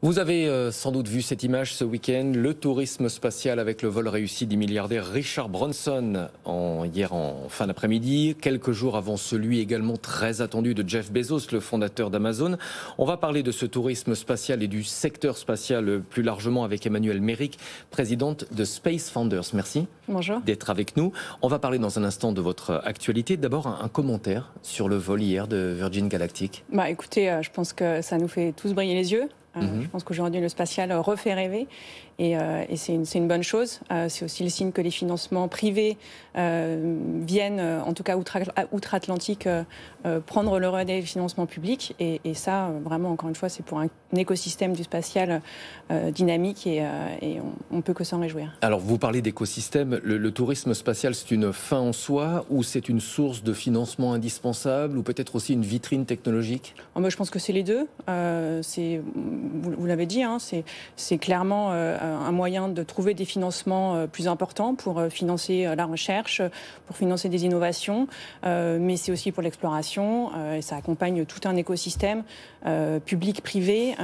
Vous avez sans doute vu cette image ce week-end, le tourisme spatial avec le vol réussi du milliardaire Richard Branson hier en fin d'après-midi, quelques jours avant celui également très attendu de Jeff Bezos, le fondateur d'Amazon. On va parler de ce tourisme spatial et du secteur spatial plus largement avec Emmanuelle Méric, présidente de Space Founders. Merci d'être avec nous. On va parler dans un instant de votre actualité. D'abord, un commentaire sur le vol hier de Virgin Galactic. Écoutez, je pense que ça nous fait tous briller les yeux. Je pense qu'aujourd'hui, le spatial refait rêver et c'est une bonne chose. C'est aussi le signe que les financements privés viennent, en tout cas outre-Atlantique, prendre le relais des financements publics. Et ça, vraiment, encore une fois, c'est pour un écosystème du spatial dynamique et on ne peut que s'en réjouir. Alors, vous parlez d'écosystème. Le tourisme spatial, c'est une fin en soi ou c'est une source de financement indispensable ou peut-être aussi une vitrine technologique ? Moi, je pense que c'est les deux. Vous l'avez dit, hein, c'est clairement un moyen de trouver des financements plus importants pour financer la recherche, pour financer des innovations, mais c'est aussi pour l'exploration. Et ça accompagne tout un écosystème public-privé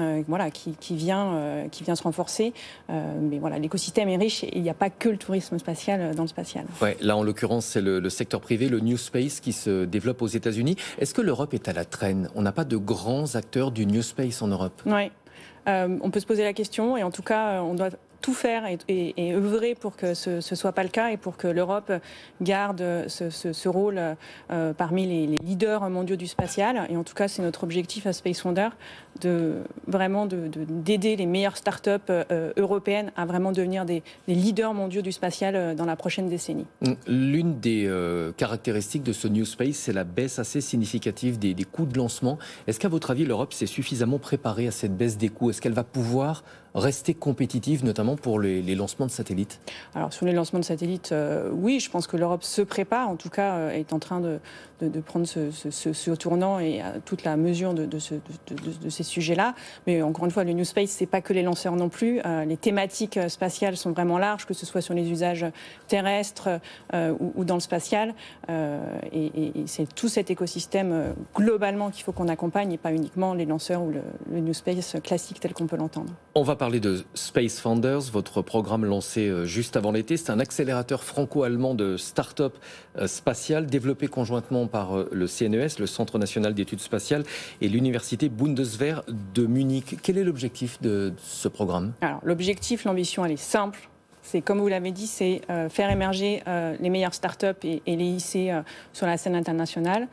qui vient se renforcer. Mais voilà, l'écosystème est riche et il n'y a pas que le tourisme spatial dans le spatial. Ouais, là, en l'occurrence, c'est le secteur privé, le New Space, qui se développe aux États-Unis. Est-ce que l'Europe est à la traîne ? On n'a pas de grands acteurs du New Space en Europe ? Oui. On peut se poser la question et en tout cas, on doit tout faire et œuvrer pour que ce ne soit pas le cas et pour que l'Europe garde ce rôle parmi les leaders mondiaux du spatial. Et en tout cas, c'est notre objectif à Space Founders d'aider les meilleures startups européennes à vraiment devenir des leaders mondiaux du spatial dans la prochaine décennie. L'une des caractéristiques de ce New Space, c'est la baisse assez significative des coûts de lancement. Est-ce qu'à votre avis, l'Europe s'est suffisamment préparée à cette baisse des coûts ? Est-ce qu'elle va pouvoir rester compétitive, notamment pour les lancements de satellites ? Alors, sur les lancements de satellites, oui, je pense que l'Europe se prépare, en tout cas, est en train de prendre ce tournant et toute la mesure de ces sujets-là. Mais encore une fois, le New Space, c'est pas que les lanceurs non plus. Les thématiques spatiales sont vraiment larges, que ce soit sur les usages terrestres ou dans le spatial. Et c'est tout cet écosystème globalement qu'il faut qu'on accompagne et pas uniquement les lanceurs ou le New Space classique tel qu'on peut l'entendre. On va parler de Space Founders, votre programme lancé juste avant l'été. C'est un accélérateur franco-allemand de start-up spatiales développé conjointement par le CNES, le Centre national d'études spatiales, et l'université Bundeswehr de Munich. Quel est l'objectif de ce programme ? Alors, l'objectif, l'ambition, elle est simple. C'est, comme vous l'avez dit, c'est faire émerger les meilleures startups et les hisser sur la scène internationale.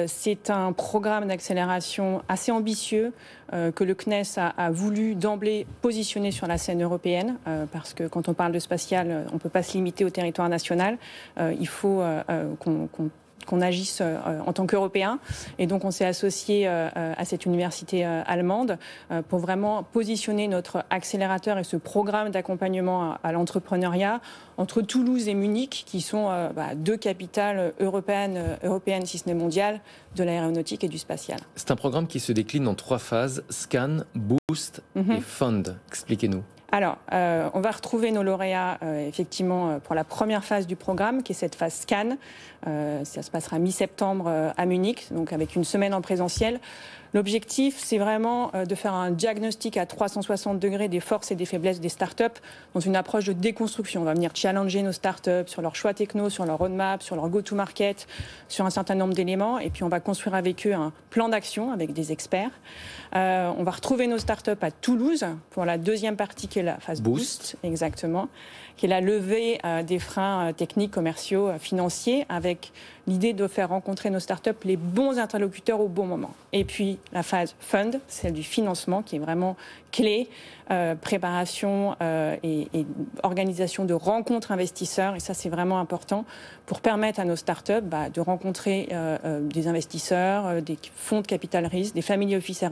C'est un programme d'accélération assez ambitieux que le CNES a voulu d'emblée positionner sur la scène européenne, parce que quand on parle de spatial, on ne peut pas se limiter au territoire national. Il faut qu'on agisse en tant qu'Européens. Et donc, on s'est associé à cette université allemande pour vraiment positionner notre accélérateur et ce programme d'accompagnement à l'entrepreneuriat entre Toulouse et Munich, qui sont deux capitales européennes, si ce n'est mondiales, de l'aéronautique et du spatial. C'est un programme qui se décline en 3 phases, Scan, Boost et Fund. Expliquez-nous. Alors, on va retrouver nos lauréats effectivement pour la première phase du programme, qui est cette phase Scan. Ça se passera mi-septembre à Munich, donc avec une semaine en présentiel. L'objectif, c'est vraiment de faire un diagnostic à 360 degrés des forces et des faiblesses des startups dans une approche de déconstruction. On va venir challenger nos startups sur leurs choix techno, sur leur roadmap, sur leur go-to-market, sur un certain nombre d'éléments. Et puis, on va construire avec eux un plan d'action avec des experts. On va retrouver nos startups à Toulouse pour la deuxième partie qui est la phase Boost, exactement, qui est la levée des freins techniques, commerciaux, financiers, avec l'idée de faire rencontrer nos startups les bons interlocuteurs au bon moment. Et puis la phase Fund, celle du financement, qui est vraiment clé, préparation et organisation de rencontres investisseurs. Et ça, c'est vraiment important pour permettre à nos startups de rencontrer des investisseurs, des fonds de capital risque, des family office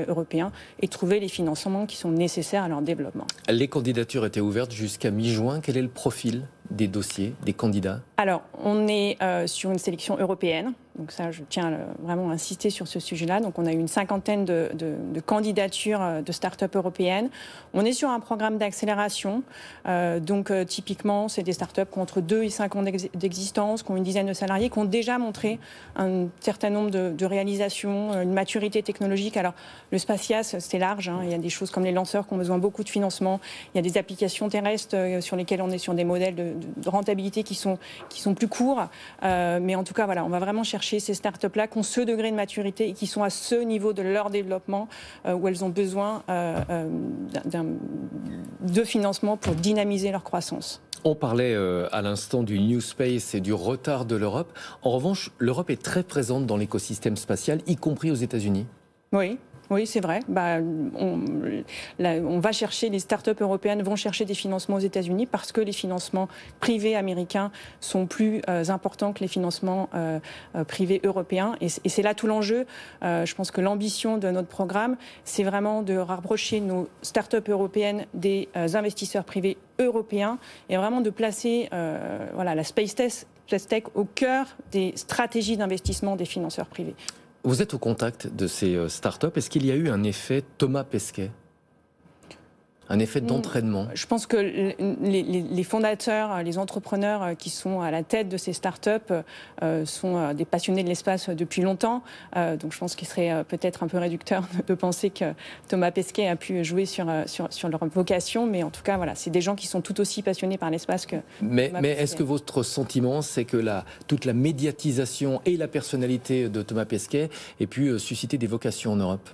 européens et trouver les financements qui sont nécessaires à leur développement. Les candidatures étaient ouvertes jusqu'à mi-juin. Quel est le profil des dossiers, des candidats ? Alors, on est sur une sélection européenne. Donc ça, je tiens vraiment à insister sur ce sujet-là. Donc on a eu une cinquantaine de candidatures de start-up européennes. On est sur un programme d'accélération. Typiquement, c'est des start-up qui ont entre 2 et 5 ans d'existence, qui ont une dizaine de salariés, qui ont déjà montré un certain nombre de réalisations, une maturité technologique. Alors le spatial, c'est large, hein. Il y a des choses comme les lanceurs qui ont besoin de beaucoup de financement. Il y a des applications terrestres sur lesquelles on est sur des modèles de rentabilité qui sont plus courts. Mais en tout cas, voilà, on va vraiment chercher ces startups-là qui ont ce degré de maturité et qui sont à ce niveau de leur développement où elles ont besoin de financement pour dynamiser leur croissance. On parlait à l'instant du New Space et du retard de l'Europe. En revanche, l'Europe est très présente dans l'écosystème spatial, y compris aux États-Unis. Oui, c'est vrai. On va chercher, les startups européennes vont chercher des financements aux États-Unis parce que les financements privés américains sont plus importants que les financements privés européens. Et c'est là tout l'enjeu. Je pense que l'ambition de notre programme, c'est vraiment de rapprocher nos startups européennes des investisseurs privés européens et vraiment de placer la Space Tech au cœur des stratégies d'investissement des financeurs privés. Vous êtes au contact de ces startups. Est-ce qu'il y a eu un effet Thomas Pesquet ? Un effet d'entraînement? Je pense que les fondateurs, les entrepreneurs qui sont à la tête de ces startups sont des passionnés de l'espace depuis longtemps. Donc je pense qu'il serait peut-être un peu réducteur de penser que Thomas Pesquet a pu jouer sur leur vocation. Mais en tout cas, voilà, c'est des gens qui sont tout aussi passionnés par l'espace que Mais est-ce que votre sentiment, c'est que toute la médiatisation et la personnalité de Thomas Pesquet ait pu susciter des vocations en Europe ?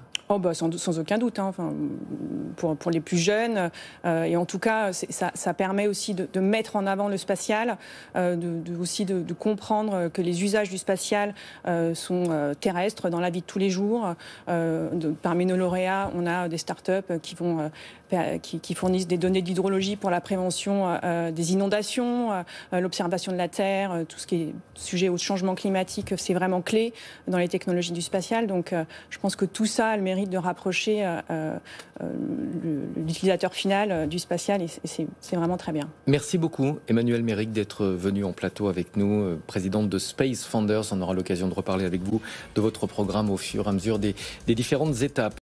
Sans aucun doute, hein. Enfin, pour les plus jeunes. Et en tout cas, ça permet aussi de mettre en avant le spatial, de comprendre que les usages du spatial sont terrestres dans la vie de tous les jours. Parmi nos lauréats, on a des startups qui fournissent des données d'hydrologie pour la prévention des inondations, l'observation de la Terre, tout ce qui est sujet au changement climatique, c'est vraiment clé dans les technologies du spatial. Donc je pense que tout ça a le mérite de rapprocher l'utilisateur final du spatial et c'est vraiment très bien. Merci beaucoup Emmanuelle Méric d'être venue en plateau avec nous, présidente de Space Founders. On aura l'occasion de reparler avec vous de votre programme au fur et à mesure des différentes étapes.